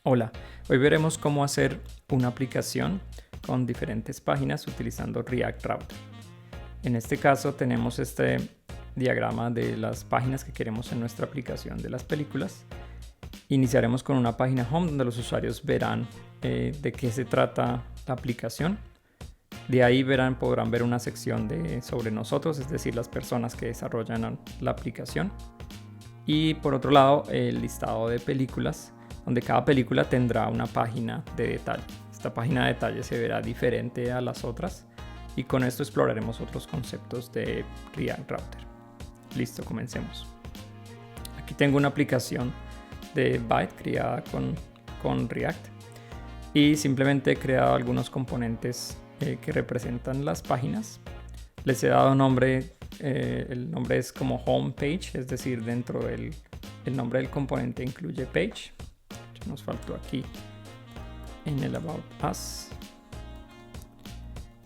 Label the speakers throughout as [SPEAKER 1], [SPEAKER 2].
[SPEAKER 1] Hola, hoy veremos cómo hacer una aplicación con diferentes páginas utilizando React Router. En este caso tenemos este diagrama de las páginas que queremos en nuestra aplicación de las películas. Iniciaremos con una página home donde los usuarios verán de qué se trata la aplicación. De ahí podrán ver una sección sobre nosotros, es decir, las personas que desarrollan la aplicación. Y por otro lado, el listado de películas, donde cada película tendrá una página de detalle. Esta página de detalle se verá diferente a las otras y con esto exploraremos otros conceptos de React Router. Listo, comencemos. Aquí tengo una aplicación de Byte creada con React y simplemente he creado algunos componentes que representan las páginas. Les he dado nombre, el nombre es como home page, es decir, dentro del nombre del componente incluye page. Nos faltó aquí en el About Us.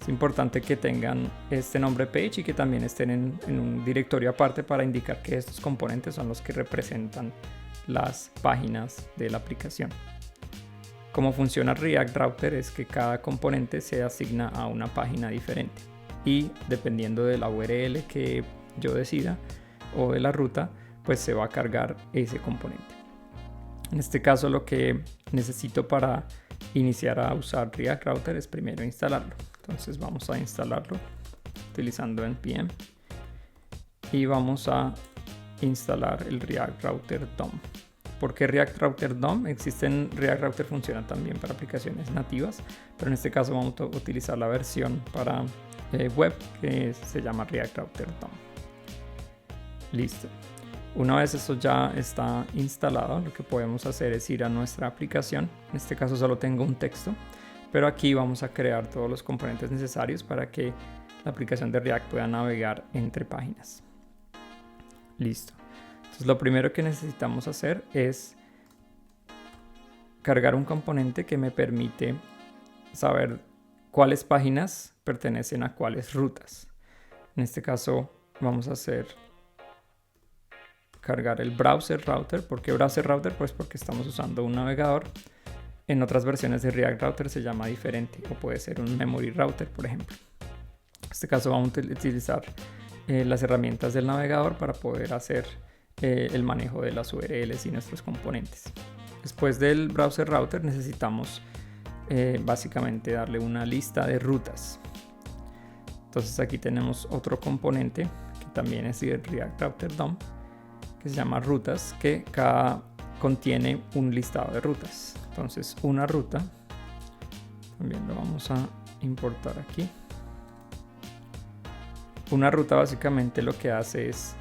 [SPEAKER 1] Es importante que tengan este nombre page y que también estén en un directorio aparte para indicar que estos componentes son los que representan las páginas de la aplicación. Cómo funciona React Router es que cada componente se asigna a una página diferente y dependiendo de la URL que yo decida o de la ruta, pues se va a cargar ese componente. En este caso lo que necesito para iniciar a usar React Router es primero instalarlo. Entonces vamos a instalarlo utilizando npm y vamos a instalar el React Router DOM. ¿Por qué React Router DOM? React Router funciona también para aplicaciones nativas, pero en este caso vamos a utilizar la versión para web que se llama React Router DOM. Listo. Una vez esto ya está instalado, lo que podemos hacer es ir a nuestra aplicación. En este caso solo tengo un texto, pero aquí vamos a crear todos los componentes necesarios para que la aplicación de React pueda navegar entre páginas. Listo. Entonces lo primero que necesitamos hacer es cargar un componente que me permite saber cuáles páginas pertenecen a cuáles rutas. En este caso vamos a cargar el browser router. ¿Por qué browser router? Pues porque estamos usando un navegador. En otras versiones de React Router se llama diferente o puede ser un memory router, por ejemplo. En este caso vamos a utilizar las herramientas del navegador para poder hacer el manejo de las URLs y nuestros componentes. Después del browser router necesitamos básicamente darle una lista de rutas. Entonces aquí tenemos otro componente que también es de React Router DOM, que se llama rutas, que contiene un listado de rutas. Entonces una ruta, también lo vamos a importar aquí. Una ruta básicamente lo que hace es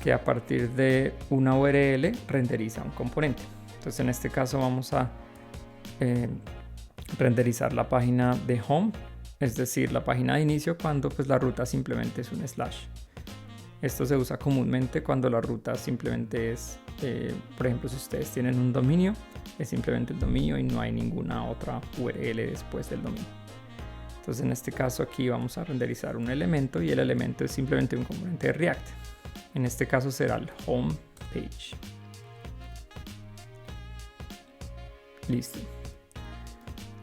[SPEAKER 1] que a partir de una URL renderiza un componente. Entonces en este caso vamos a renderizar la página de home, es decir, la página de inicio cuando pues la ruta simplemente es un slash. Esto se usa comúnmente cuando la ruta simplemente es, por ejemplo, si ustedes tienen un dominio, es simplemente el dominio y no hay ninguna otra URL después del dominio. Entonces en este caso aquí vamos a renderizar un elemento y el elemento es simplemente un componente de React. En este caso será el home page. Listo.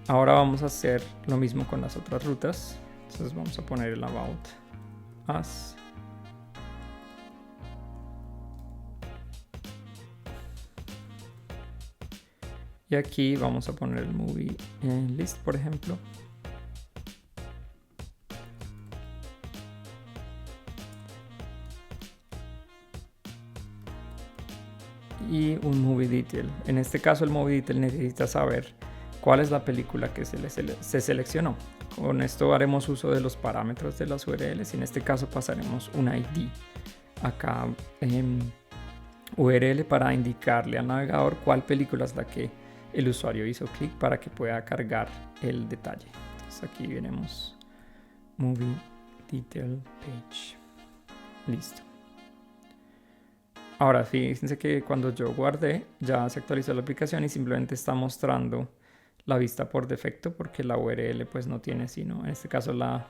[SPEAKER 1] Ahora vamos a hacer lo mismo con las otras rutas. Entonces vamos a poner el About Us. Y aquí vamos a poner el movie list, por ejemplo. Y un movie detail. En este caso el movie detail necesita saber cuál es la película que se seleccionó. Con esto haremos uso de los parámetros de las URLs y en este caso pasaremos un ID acá en URL para indicarle al navegador cuál película es la que el usuario hizo clic para que pueda cargar el detalle. Entonces aquí veremos movie detail page. Listo. Ahora fíjense que cuando yo guardé ya se actualizó la aplicación y simplemente está mostrando la vista por defecto porque la URL pues no tiene sino en este caso la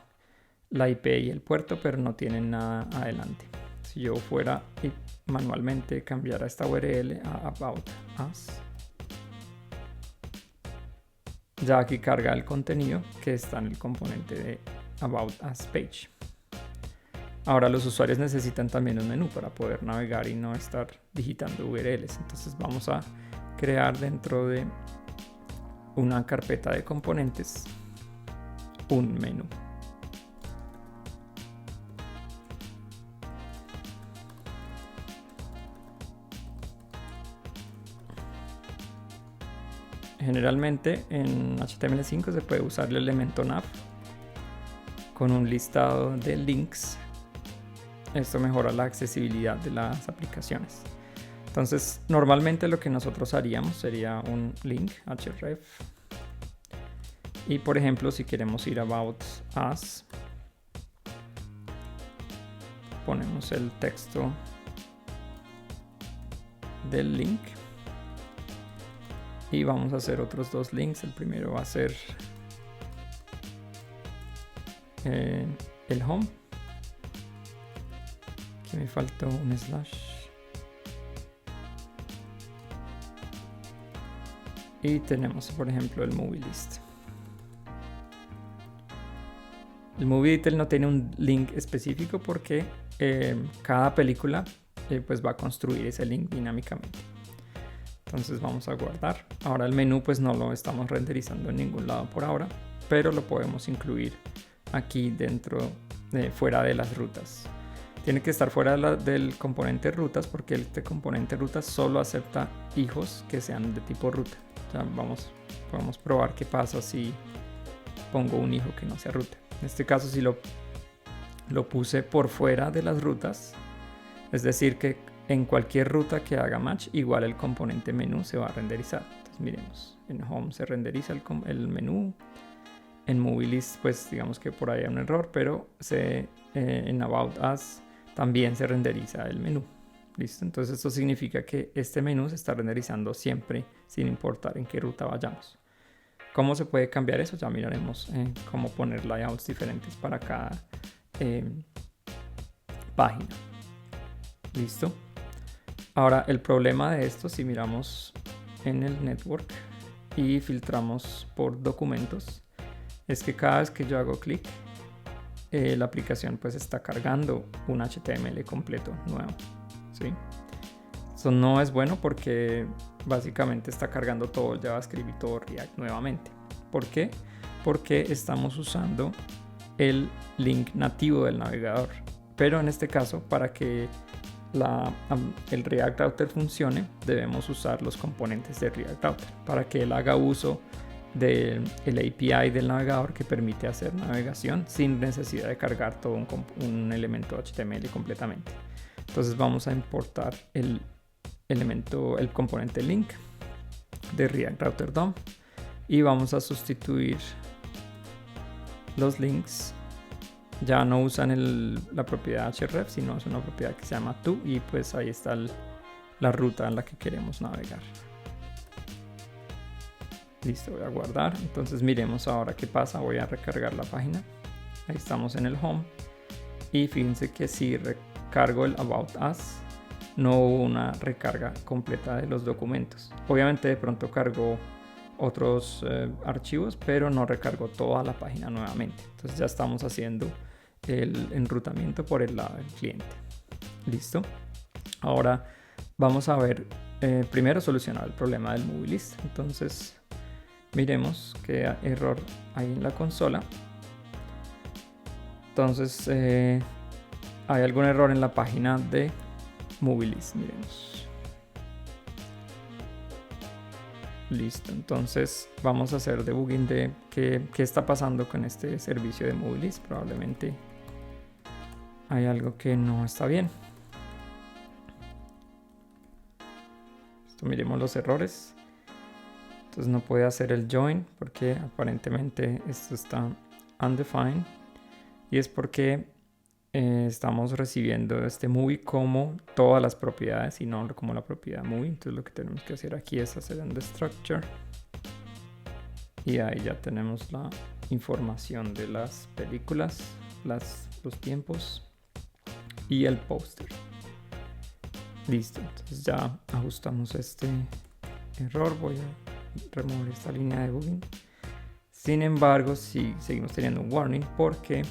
[SPEAKER 1] IP y el puerto, pero no tienen nada adelante. Si yo fuera y manualmente cambiara esta URL a About Us, ya aquí carga el contenido que está en el componente de About Us Page. Ahora los usuarios necesitan también un menú para poder navegar y no estar digitando URLs. Entonces vamos a crear dentro de una carpeta de componentes un menú. Generalmente en HTML5 se puede usar el elemento nav con un listado de links. Esto mejora la accesibilidad de las aplicaciones. Entonces, normalmente lo que nosotros haríamos sería un link href. Y por ejemplo, si queremos ir a About Us, ponemos el texto del link. Y vamos a hacer otros dos links. El primero va a ser el home. Aquí me faltó un slash. Y tenemos, por ejemplo, el movie list. El movie detail no tiene un link específico porque cada película pues va a construir ese link dinámicamente. Entonces vamos a guardar. Ahora el menú pues no lo estamos renderizando en ningún lado por ahora, pero lo podemos incluir aquí dentro, fuera de las rutas. Tiene que estar fuera del componente rutas porque este componente rutas solo acepta hijos que sean de tipo ruta. Ya podemos probar qué pasa si pongo un hijo que no sea ruta. En este caso si lo puse por fuera de las rutas, es decir que en cualquier ruta que haga match, igual el componente menú se va a renderizar. Entonces miremos, en Home se renderiza el menú. En Movie List, pues digamos que por ahí hay un error, pero en About Us también se renderiza el menú. ¿Listo? Entonces esto significa que este menú se está renderizando siempre, sin importar en qué ruta vayamos. ¿Cómo se puede cambiar eso? Ya miraremos cómo poner layouts diferentes para cada página. ¿Listo? Ahora el problema de esto, si miramos en el network y filtramos por documentos, es que cada vez que yo hago clic, la aplicación pues está cargando un HTML completo nuevo, ¿sí? Eso no es bueno porque básicamente está cargando todo el JavaScript y todo React nuevamente. ¿Por qué? Porque estamos usando el link nativo del navegador. Pero en este caso, para que el React Router funcione, debemos usar los componentes de React Router para que él haga uso del API del navegador que permite hacer navegación sin necesidad de cargar todo un elemento HTML completamente. Entonces vamos a importar el componente link de React Router DOM y vamos a sustituir los links. Ya no usan la propiedad href, sino es una propiedad que se llama to y pues ahí está la ruta en la que queremos navegar. Listo, voy a guardar. Entonces miremos ahora qué pasa. Voy a recargar la página. Ahí estamos en el home. Y fíjense que si recargo el About Us, no hubo una recarga completa de los documentos. Obviamente de pronto cargó otros archivos, pero no recargó toda la página nuevamente. Entonces ya estamos haciendo el enrutamiento por el lado del cliente. Listo. Ahora vamos a ver primero solucionar el problema del movie list. Entonces miremos qué error hay en la consola. Entonces hay algún error en la página de movie list. Miremos. Listo, entonces vamos a hacer debugging de qué está pasando con este servicio de movie list. Probablemente hay algo que no está bien. Miremos los errores. Entonces no puede hacer el join porque aparentemente esto está undefined. Y es porque estamos recibiendo este movie como todas las propiedades y no como la propiedad movie. Entonces lo que tenemos que hacer aquí es hacer un structure. Y ahí ya tenemos la información de las películas, los tiempos y el póster. Listo, entonces ya ajustamos este error. Voy a remover esta línea de debugging. Sin embargo, sí seguimos teniendo un warning porque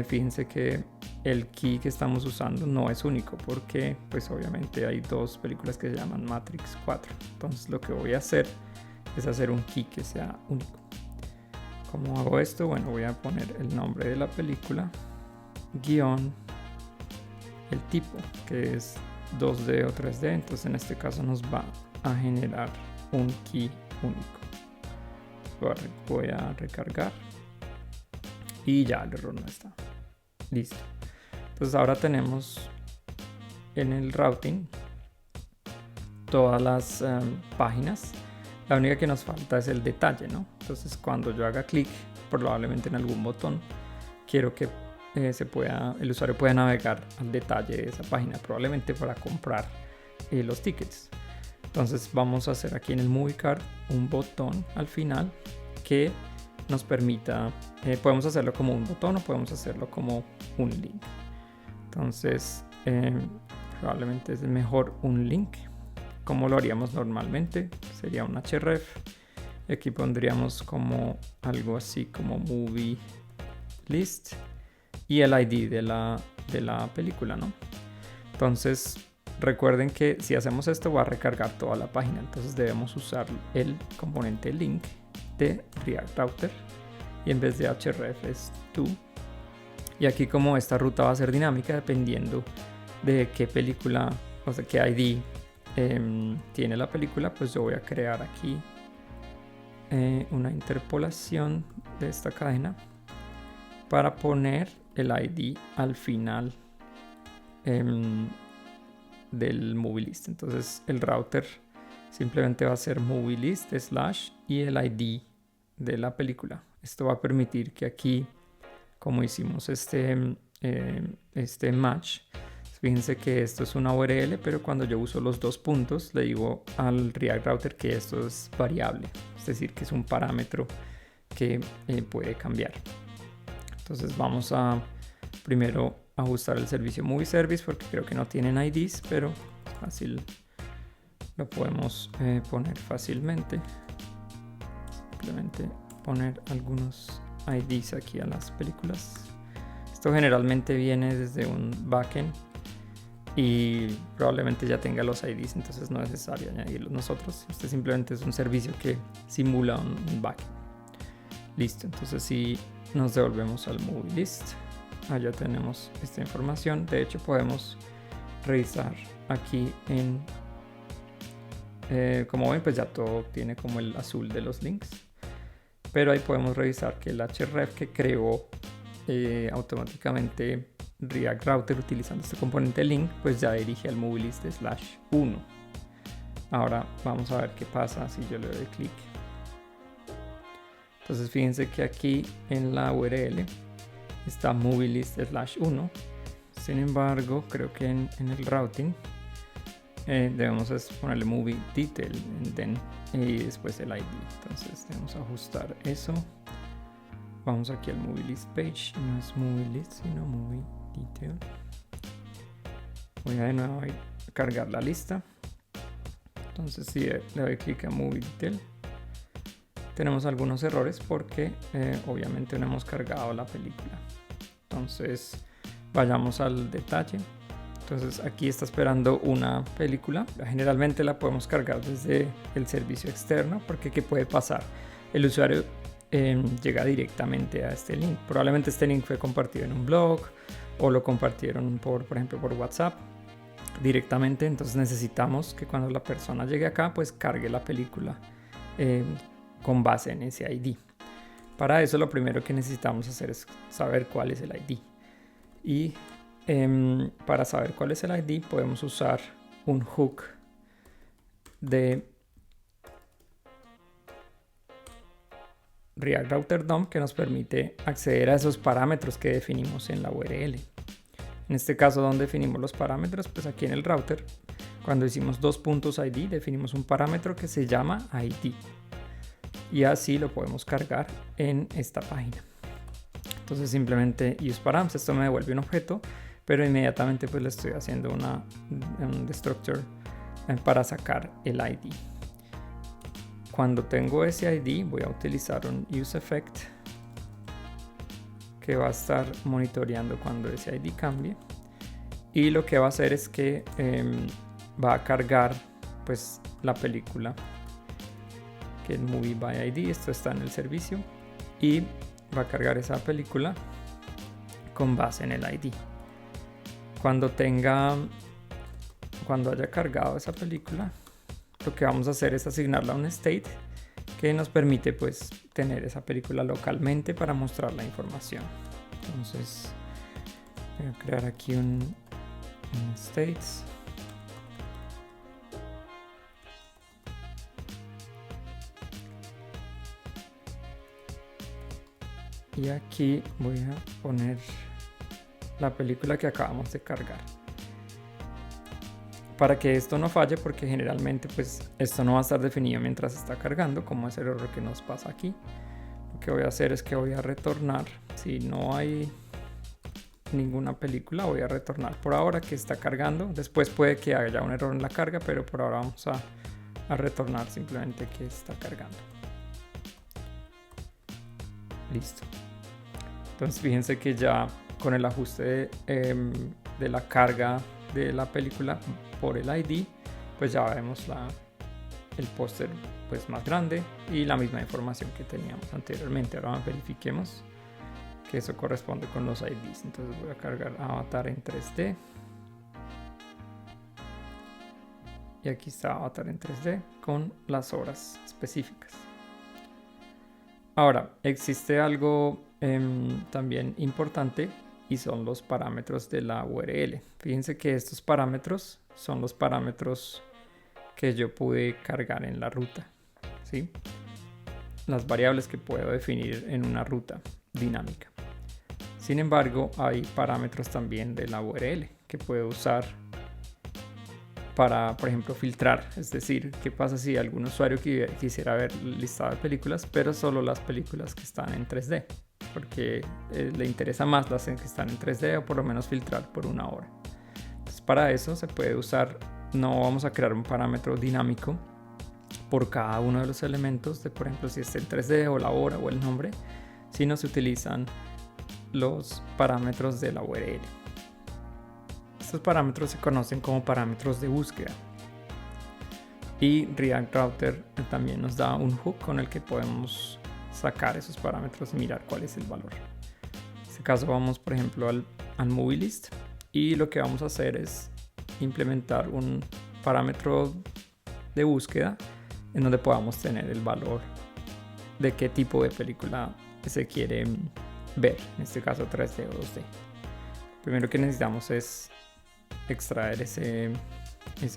[SPEAKER 1] fíjense que el key que estamos usando no es único, porque pues obviamente hay dos películas que se llaman Matrix 4. Entonces lo que voy a hacer es hacer un key que sea único. ¿Cómo hago esto? Bueno, voy a poner el nombre de la película guión el tipo, que es 2D o 3D. Entonces en este caso nos va a generar un key único. Voy a recargar y ya el error no está. Listo. Entonces ahora tenemos en el routing todas las páginas. La única que nos falta es el detalle, ¿no? Entonces cuando yo haga clic probablemente en algún botón, quiero que el usuario pueda navegar al detalle de esa página, probablemente para comprar los tickets. Entonces vamos a hacer aquí en el Movie Card un botón al final que nos permita, podemos hacerlo como un botón o podemos hacerlo como un link. Entonces probablemente es mejor un link. Como lo haríamos normalmente, sería un href. Y aquí pondríamos como algo así como movie list y el ID de la película, ¿no? Entonces recuerden que si hacemos esto va a recargar toda la página, entonces debemos usar el componente link de React Router y en vez de href es to. Y aquí como esta ruta va a ser dinámica dependiendo de qué película, o sea, qué ID tiene la película, pues yo voy a crear aquí una interpolación de esta cadena para poner el ID al final del movie list. Entonces el router simplemente va a ser movie list / y el ID de la película. Esto va a permitir que aquí, como hicimos este match, fíjense que esto es una URL, pero cuando yo uso los dos puntos le digo al React Router que esto es variable, es decir, que es un parámetro que puede cambiar. Entonces vamos a primero ajustar el servicio Movie Service porque creo que no tienen IDs, pero es fácil, lo podemos poner fácilmente. Simplemente poner algunos IDs aquí a las películas. Esto generalmente viene desde un backend y probablemente ya tenga los IDs, entonces no es necesario añadirlos nosotros. Este simplemente es un servicio que simula un backend. Listo, entonces si nos devolvemos al movie list, allá tenemos esta información. De hecho podemos revisar aquí como ven, pues ya todo tiene como el azul de los links, pero ahí podemos revisar que el href que creó automáticamente React Router utilizando este componente link, pues ya dirige al movie list /1. Ahora vamos a ver qué pasa si yo le doy clic. Entonces fíjense que aquí en la URL está movie list /1. Sin embargo, creo que en el routing debemos ponerle movie detail y después el ID. Entonces debemos ajustar eso. Vamos aquí al movie list page, no es movie list sino movie detail. Voy a de nuevo a cargar la lista. Entonces si le doy clic a movie detail, tenemos algunos errores porque obviamente no hemos cargado la película. Entonces vayamos al detalle. Entonces aquí está esperando una película. Generalmente la podemos cargar desde el servicio externo porque ¿qué puede pasar? El usuario llega directamente a este link. Probablemente este link fue compartido en un blog o lo compartieron por ejemplo por WhatsApp directamente. Entonces necesitamos que cuando la persona llegue acá pues cargue la película con base en ese ID. Para eso lo primero que necesitamos hacer es saber cuál es el ID. Y para saber cuál es el ID podemos usar un hook de React Router DOM que nos permite acceder a esos parámetros que definimos en la URL. En este caso, ¿dónde definimos los parámetros? Pues aquí en el router, cuando hicimos dos puntos ID, definimos un parámetro que se llama ID. Y así lo podemos cargar en esta página. Entonces simplemente useParams, esto me devuelve un objeto, pero inmediatamente pues le estoy haciendo un destructor para sacar el ID. cuando tengo ese ID voy a utilizar un useEffect que va a estar monitoreando cuando ese ID cambie, y lo que va a hacer es que va a cargar pues la película, que es Movie by ID. Esto está en el servicio y va a cargar esa película con base en el ID. Cuando haya cargado esa película, lo que vamos a hacer es asignarla a un state que nos permite pues tener esa película localmente para mostrar la información. Entonces voy a crear aquí un states. Y aquí voy a poner la película que acabamos de cargar. Para que esto no falle, porque generalmente pues esto no va a estar definido mientras está cargando, como es el error que nos pasa aquí. Lo que voy a hacer es que voy a retornar, si no hay ninguna película, voy a retornar por ahora que está cargando. Después puede que haya un error en la carga, pero por ahora vamos a retornar simplemente que está cargando. Listo. Entonces fíjense que ya con el ajuste de la carga de la película por el ID, pues ya vemos el póster pues más grande y la misma información que teníamos anteriormente. Ahora verifiquemos que eso corresponde con los IDs. Entonces voy a cargar Avatar en 3D. Y aquí está Avatar en 3D con las horas específicas. Ahora, existe algo también importante, y son los parámetros de la URL. Fíjense que estos parámetros son los parámetros que yo pude cargar en la ruta, ¿sí? Las variables que puedo definir en una ruta dinámica. Sin embargo, hay parámetros también de la URL que puedo usar para, por ejemplo, filtrar. Es decir, ¿qué pasa si algún usuario quisiera ver el listado de películas, pero solo las películas que están en 3D? Porque le interesa más las que están en 3D, o por lo menos filtrar por una hora. Entonces, para eso se puede usar, no vamos a crear un parámetro dinámico por cada uno de los elementos, de por ejemplo si está en 3D o la hora o el nombre, sino se utilizan los parámetros de la URL. Estos parámetros se conocen como parámetros de búsqueda. Y React Router también nos da un hook con el que podemos sacar esos parámetros y mirar cuál es el valor. En este caso vamos, por ejemplo, al Movie List, y lo que vamos a hacer es implementar un parámetro de búsqueda en donde podamos tener el valor de qué tipo de película se quiere ver, en este caso 3D o 2D. Primero que necesitamos es extraer ese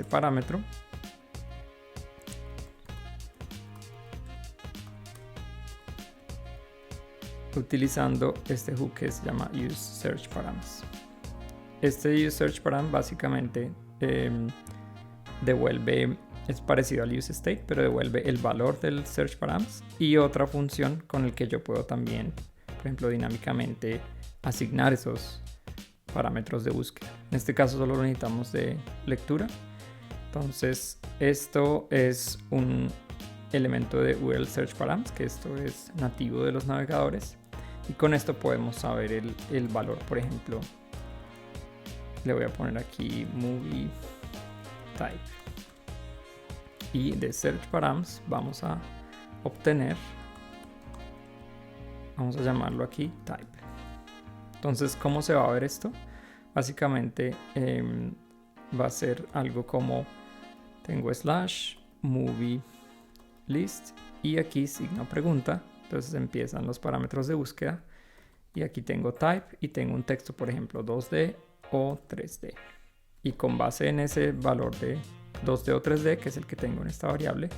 [SPEAKER 1] parámetro. Utilizando este hook que se llama useSearchParams. Este useSearchParam básicamente es parecido al useState, pero devuelve el valor del searchParams y otra función con el que yo puedo también, por ejemplo, dinámicamente asignar esos parámetros de búsqueda. En este caso solo lo necesitamos de lectura. Entonces esto es un elemento de useSearchParams, que esto es nativo de los navegadores, y con esto podemos saber el valor. Por ejemplo, le voy a poner aquí movie type, y de searchParams vamos a obtener, vamos a llamarlo aquí type. Entonces, ¿cómo se va a ver esto? Básicamente va a ser algo como tengo slash movie list y aquí signo pregunta. Entonces empiezan los parámetros de búsqueda y aquí tengo type y tengo un texto, por ejemplo 2D o 3D, y con base en ese valor de 2D o 3D, que es el que tengo en esta variable,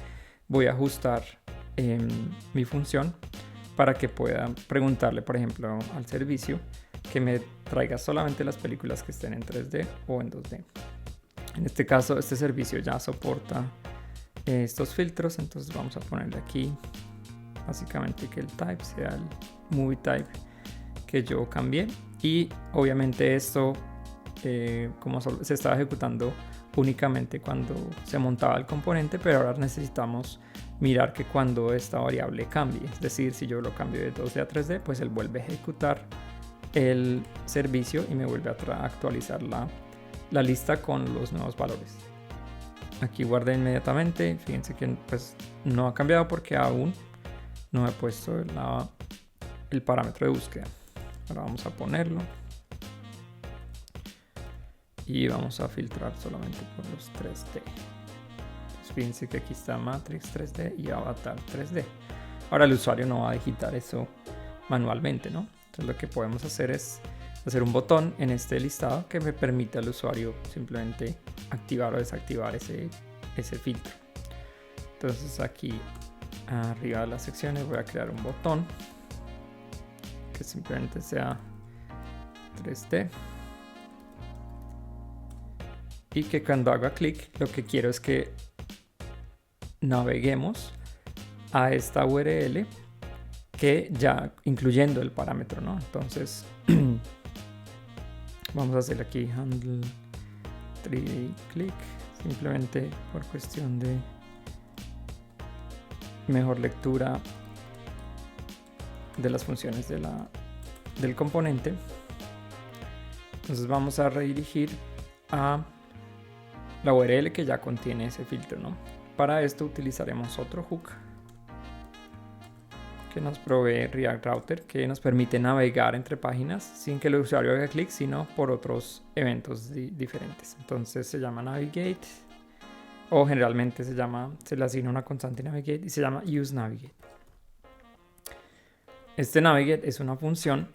[SPEAKER 1] voy a ajustar mi función para que pueda preguntarle, por ejemplo, al servicio que me traiga solamente las películas que estén en 3D o en 2D. En este caso, este servicio ya soporta estos filtros, entonces vamos a ponerle aquí básicamente que el type sea el movie type que yo cambié, y obviamente esto como se estaba ejecutando únicamente cuando se montaba el componente, pero ahora necesitamos mirar que cuando esta variable cambie, es decir, si yo lo cambio de 2D a 3D, pues él vuelve a ejecutar el servicio y me vuelve a actualizar la lista con los nuevos valores. Aquí guardé inmediatamente, fíjense que pues no ha cambiado porque aún no he puesto el parámetro de búsqueda. Ahora vamos a ponerlo y vamos a filtrar solamente por los 3D. Pues fíjense que aquí está Matrix 3D y Avatar 3D. Ahora el usuario no va a digitar eso manualmente, ¿no? Entonces lo que podemos hacer es hacer un botón en este listado que me permite al usuario simplemente activar o desactivar ese filtro. Entonces aquí arriba de las secciones voy a crear un botón que simplemente sea 3D y que cuando haga clic lo que quiero es que naveguemos a esta URL que ya incluyendo el parámetro, ¿no? Entonces vamos a hacer aquí handle 3D click simplemente por cuestión de mejor lectura de las funciones del componente. Entonces vamos a redirigir a la URL que ya contiene ese filtro, ¿no? Para esto utilizaremos otro hook que nos provee React Router, que nos permite navegar entre páginas sin que el usuario haga clic, sino por otros eventos diferentes. Entonces se llama navigate, o generalmente se le asigna una constante navigate y se llama useNavigate. Este navigate es una función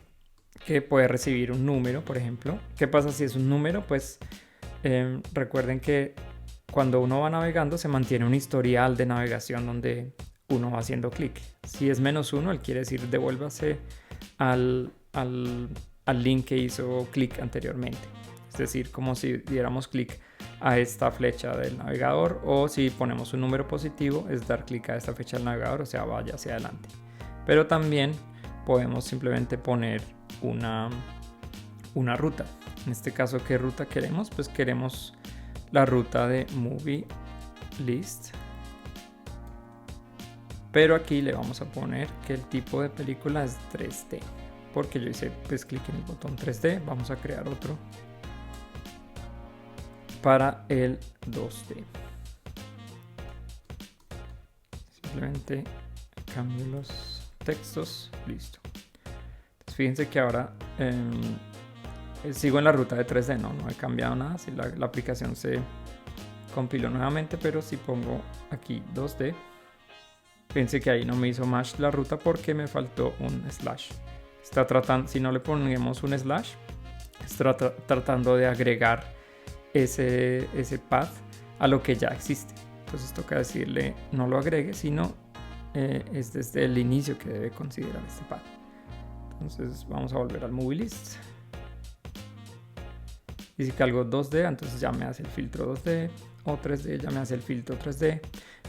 [SPEAKER 1] que puede recibir un número, por ejemplo. ¿Qué pasa si es un número? Pues recuerden que cuando uno va navegando se mantiene un historial de navegación donde uno va haciendo clic. Si es -1, él quiere decir devuélvase al link que hizo clic anteriormente. Es decir, como si diéramos clic a esta flecha del navegador, o si ponemos un número positivo es dar clic a esta flecha del navegador, o sea, vaya hacia adelante. Pero también podemos simplemente poner una ruta. En este caso, ¿qué ruta queremos? Pues queremos la ruta de movie list. Pero aquí le vamos a poner que el tipo de película es 3D. Porque yo hice pues clic en el botón 3D. Vamos a crear otro para el 2D. Simplemente cambio los textos. Listo. Entonces fíjense que ahora sigo en la ruta de 3D, no he cambiado nada. Si la aplicación se compiló nuevamente, pero si pongo aquí 2D, fíjense que ahí no me hizo match la ruta porque me faltó un slash. Está tratando, si no le ponemos un slash, está tratando de agregar ese path a lo que ya existe. Entonces toca decirle no lo agregue, sino es desde el inicio que debe considerar este path. Entonces vamos a volver al movie list. Y si cargo 2D, entonces ya me hace el filtro 2D, o 3D, ya me hace el filtro 3D.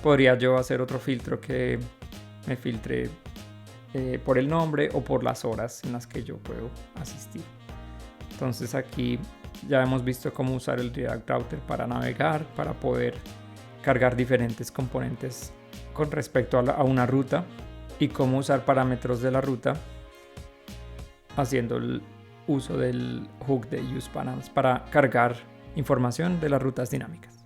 [SPEAKER 1] Podría yo hacer otro filtro que me filtre por el nombre o por las horas en las que yo puedo asistir. Entonces aquí ya hemos visto cómo usar el React Router para navegar, para poder cargar diferentes componentes con respecto a una ruta, y cómo usar parámetros de la ruta haciendo el uso del hook de useParams para cargar información de las rutas dinámicas.